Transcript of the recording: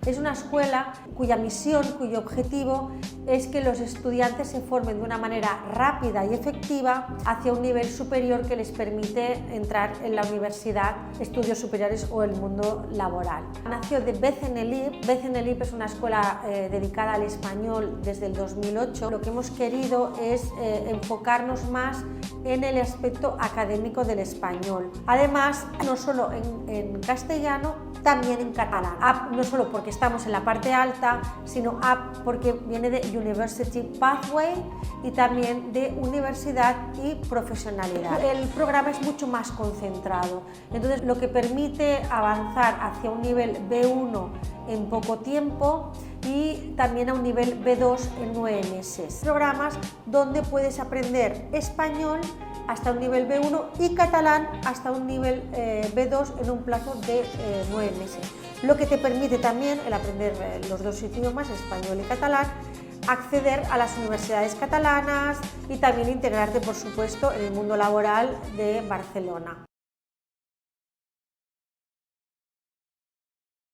Es una escuela cuya misión, cuyo objetivo es que los estudiantes se formen de una manera rápida y efectiva hacia un nivel superior que les permite entrar en la universidad, estudios superiores o el mundo laboral. Nació de Bezenelip. Bezenelip es una escuela dedicada al español desde el 2008. Lo que hemos querido es enfocarnos más en el aspecto académico del español. Además, no solo en castellano, también en catalán. AP no solo porque estamos en la parte alta, sino AP porque viene de University Pathway y también de universidad y profesionalidad. El programa es mucho más concentrado, entonces lo que permite avanzar hacia un nivel B1 en poco tiempo y también a un nivel B2 en 9 meses. Programas donde puedes aprender español hasta un nivel B1 y catalán hasta un nivel B2 en un plazo de 9 meses. Lo que te permite también el aprender los dos idiomas, español y catalán, acceder a las universidades catalanas y también integrarte, por supuesto, en el mundo laboral de Barcelona.